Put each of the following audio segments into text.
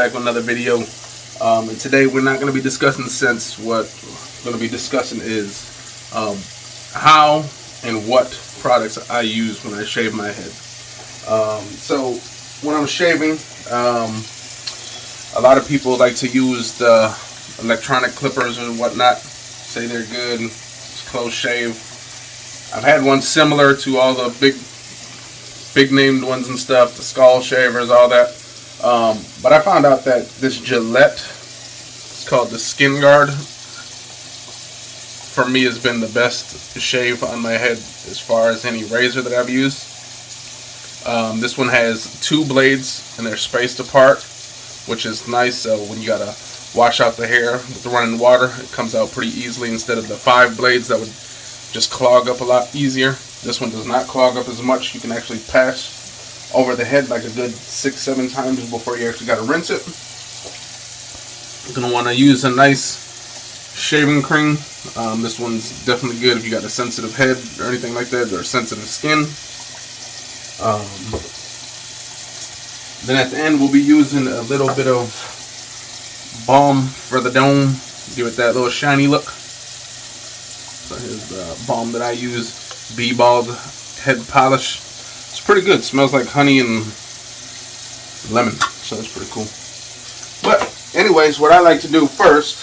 back with another video. And today we're not going to be discussing scents. What we're going to be discussing is how and what products I use when I shave my head. So when I'm shaving, a lot of people like to use the electronic clippers and whatnot. Say they're good, it's close shave. I've had one similar to all the big named ones and stuff, the skull shavers, all that. But I found out that this Gillette, it's called the Skin Guard, for me has been the best shave on my head as far as any razor that I've used. This one has 2 blades and they're spaced apart, which is nice. So when you gotta wash out the hair with the running water, it comes out pretty easily instead of the 5 blades that would just clog up a lot easier. This one does not clog up as much. You can actually pass over the head like a good 6-7 times before you actually gotta rinse it. You're gonna want to use a nice shaving cream. This one's definitely good if you got a sensitive head or anything like that, or sensitive skin. Then at the end we'll be using a little bit of balm for the dome, give it that little shiny look. So here's the balm that I use, Bee Bald Head Polish. It's pretty good, it smells like honey and lemon, so that's pretty cool. But anyways, what I like to do first,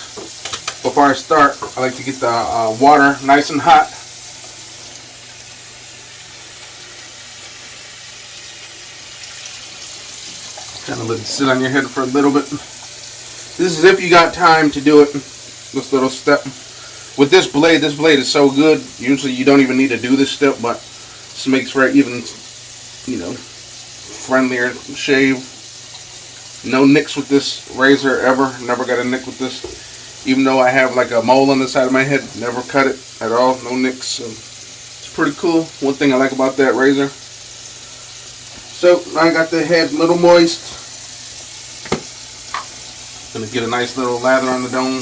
before I start, I like to get the water nice and hot. Kind of let it sit on your head for a little bit. This is if you got time to do it, this little step. With this blade is so good, usually you don't even need to do this step, but this makes for an even, friendlier shave. No nicks with this razor ever, never got a nick with this. Even though I have like a mole on the side of my head, never cut it at all, no nicks. So it's pretty cool. One thing I like about that razor. So I got the head a little moist. Gonna get a nice little lather on the dome.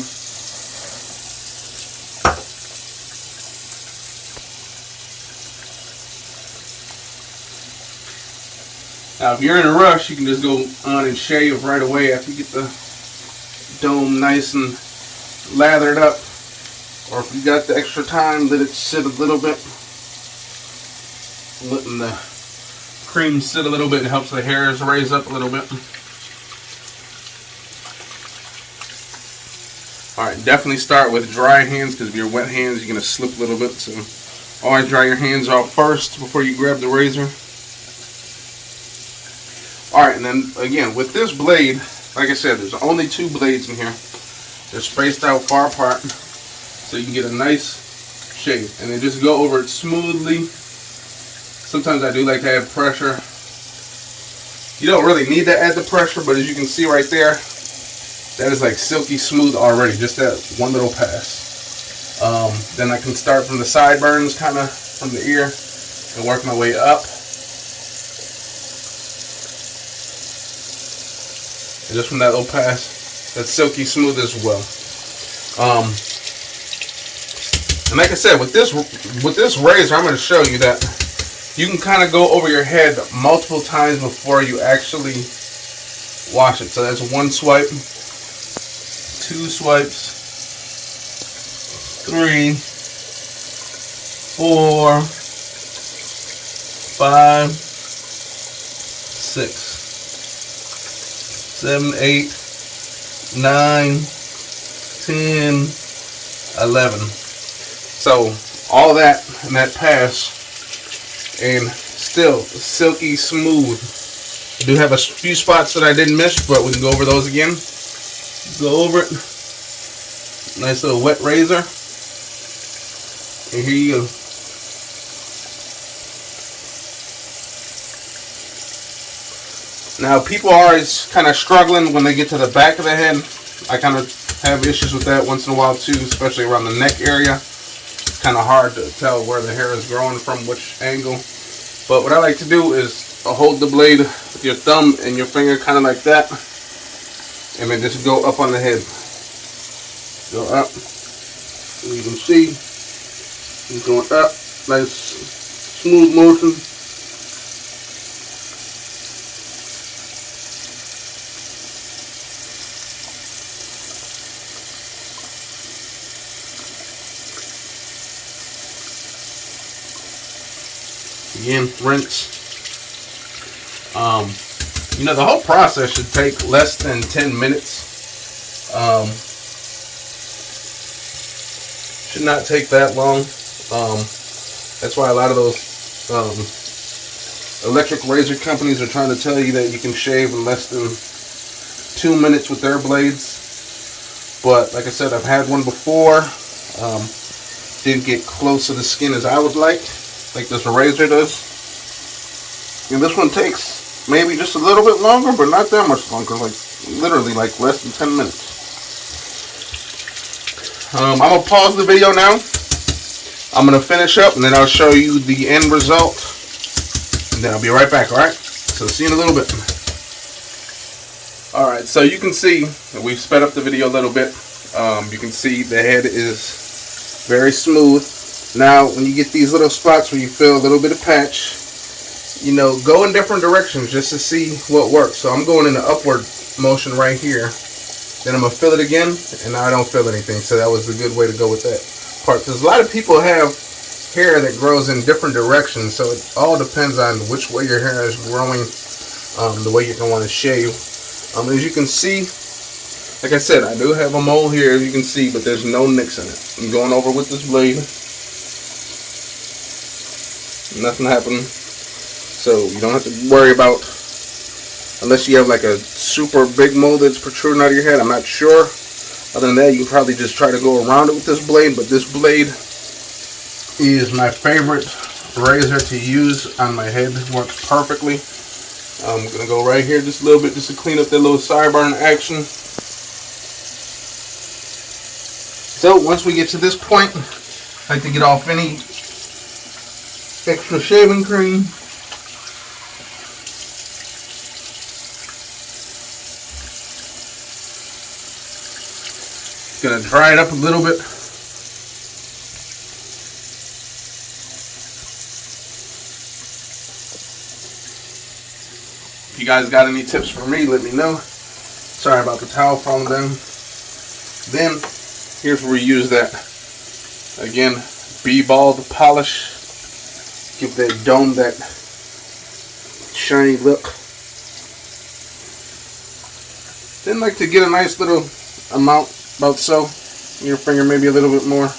Now if you're in a rush, you can just go on and shave right away after you get the dome nice and lathered up. Or if you got the extra time, let it sit a little bit. Letting the cream sit a little bit, it helps the hairs raise up a little bit. Alright, definitely start with dry hands, because if you're wet hands, you're going to slip a little bit. So always dry your hands off first before you grab the razor. Alright, and then again, with this blade, like I said, there's only 2 blades in here. They're spaced out far apart, so you can get a nice shave. And then just go over it smoothly. Sometimes I do like to add pressure. You don't really need to add the pressure, but as you can see right there, that is like silky smooth already, just that one little pass. Then I can start from the sideburns, kind of from the ear, and work my way up. And just from that little pass, that's silky smooth as well. And like I said, with this razor, I'm going to show you that you can kind of go over your head multiple times before you actually wash it. So that's 1 swipe, 2 swipes, 3, 4, 5, 6, 7, 8, 9, 10, 11. So all that in that pass, and still silky smooth. I do have a few spots that I didn't miss, but we can go over those again. Go over it. Nice little wet razor. And here you go. Now people are always kind of struggling when they get to the back of the head. I kind of have issues with that once in a while too, especially around the neck area. It's kind of hard to tell where the hair is growing from which angle. But what I like to do is hold the blade with your thumb and your finger kind of like that, and then just go up on the head. Go up. You can see it's going up, nice smooth motion. Again, rinse. You know, the whole process should take less than 10 minutes. Should not take that long. That's why a lot of those electric razor companies are trying to tell you that you can shave in less than 2 minutes with their blades. But like I said, I've had one before. Didn't get close to the skin as I would like this razor does. And this one takes maybe just a little bit longer, but not that much longer. Like literally like less than 10 minutes. I'm gonna pause the video now. I'm gonna finish up and then I'll show you the end result. And then I'll be right back, alright? So see you in a little bit. Alright, so you can see that we've sped up the video a little bit. You can see the head is very smooth. Now, when you get these little spots where you feel a little bit of patch, you know, go in different directions just to see what works. So I'm going in an upward motion right here. Then I'm going to feel it again, and now I don't feel anything. So that was a good way to go with that part. Because a lot of people have hair that grows in different directions. So it all depends on which way your hair is growing, the way you're going to want to shave. As you can see, like I said, I do have a mole here, as you can see, but there's no nicks in it. I'm going over with this blade. Nothing happened. So you don't have to worry about, unless you have like a super big mole that's protruding out of your head. I'm not sure. Other than that, you can probably just try to go around it with this blade. But this blade is my favorite razor to use on my head. It works perfectly. I'm going to go right here just a little bit just to clean up that little sideburn action. So once we get to this point, I like to get off any extra shaving cream. Gonna dry it up a little bit. If you guys got any tips for me, let me know. Sorry about the towel falling down. Then here's where we use that. Again, B-ball polish. Give that dome that shiny look. Then like to get a nice little amount, about so. Your finger maybe a little bit more.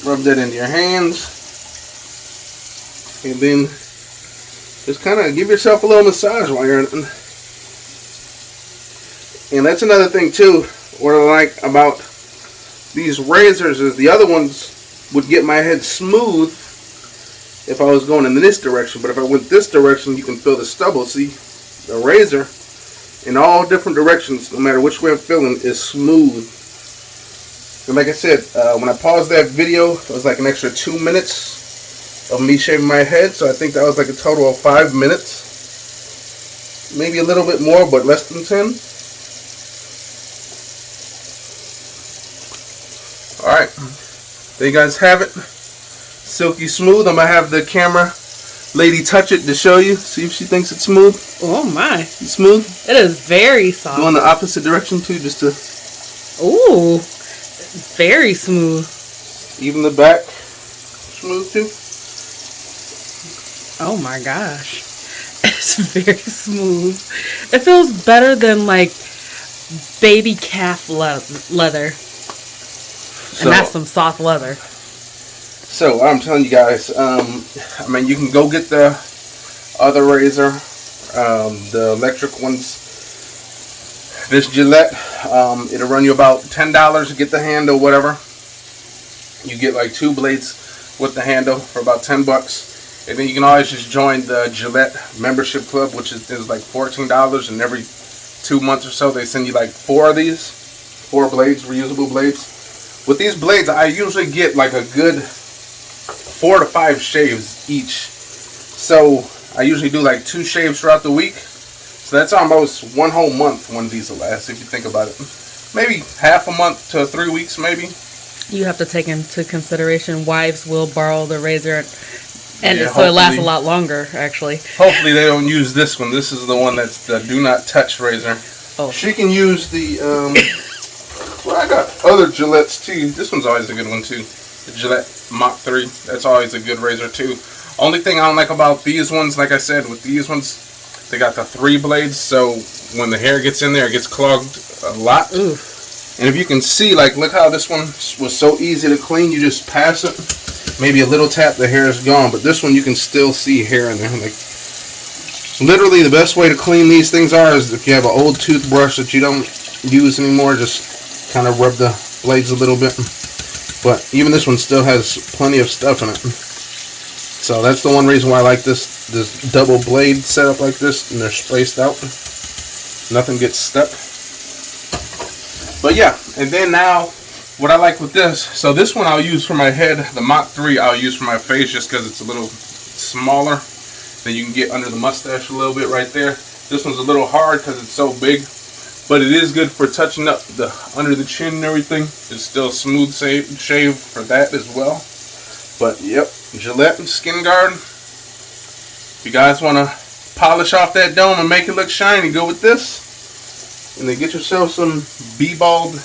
Rub that into your hands. And then just kind of give yourself a little massage while you're in it. And that's another thing too, what I like about these razors is the other ones would get my head smooth if I was going in this direction. But if I went this direction, you can feel the stubble. See, the razor in all different directions, no matter which way I'm feeling, is smooth. And like I said, when I paused that video, it was like an extra 2 minutes of me shaving my head. So I think that was like a total of 5 minutes. Maybe a little bit more, but less than 10. Alright, there you guys have it. Silky smooth. I'm going to have the camera lady touch it to show you. See if she thinks it's smooth. Oh my. It's smooth? It is very soft. Go in the opposite direction too, just to... Ooh, very smooth. Even the back, smooth too. Oh my gosh. It's very smooth. It feels better than like baby calf leather. And that's some soft leather. So what I'm telling you guys, I mean, you can go get the other razor, the electric ones. This Gillette, it'll run you about $10 to get the handle, whatever. You get like 2 blades with the handle for about $10. And then you can always just join the Gillette membership club, which is like $14. And every 2 months or so, they send you like 4 of these, 4 blades, reusable blades. With these blades, I usually get like a good 4 to 5 shaves each. So I usually do like 2 shaves throughout the week. So that's almost 1 whole month one of these will last, if you think about it. Maybe half a month to 3 weeks, maybe. You have to take into consideration wives will borrow the razor, and yeah, so it lasts a lot longer, actually. Hopefully they don't use this one. This is the one that's the do not touch razor. Oh. She can use the, well, I got other Gillettes too. This one's always a good one too. The Gillette Mach 3. That's always a good razor too. Only thing I don't like about these ones, like I said, with these ones, they got the 3 blades, so when the hair gets in there, it gets clogged a lot. Oof. And if you can see, like, look how this one was so easy to clean. You just pass it, maybe a little tap, the hair is gone. But this one, you can still see hair in there. Like, literally, the best way to clean these things is if you have an old toothbrush that you don't use anymore, just kind of rub the blades a little bit. But even this one still has plenty of stuff in it. So that's the one reason why I like this double blade setup like this, and they're spaced out. Nothing gets stuck. But yeah, and then now, what I like with this, so this one I'll use for my head. The Mach 3 I'll use for my face just because it's a little smaller. Then you can get under the mustache a little bit right there. This one's a little hard because it's so big. But it is good for touching up the under the chin and everything. It's still smooth shave for that as well. But yep, Gillette and Skin Guard. If you guys want to polish off that dome and make it look shiny, go with this. And then get yourself some Be-Bald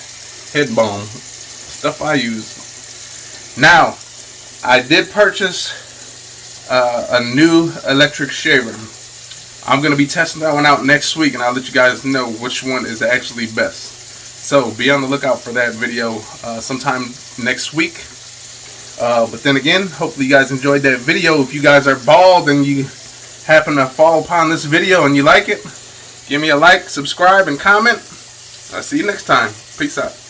head balm. Stuff I use. Now, I did purchase a new electric shaver. I'm going to be testing that one out next week, and I'll let you guys know which one is actually best. So be on the lookout for that video sometime next week. But then again, hopefully you guys enjoyed that video. If you guys are bald and you happen to fall upon this video and you like it, give me a like, subscribe, and comment. I'll see you next time. Peace out.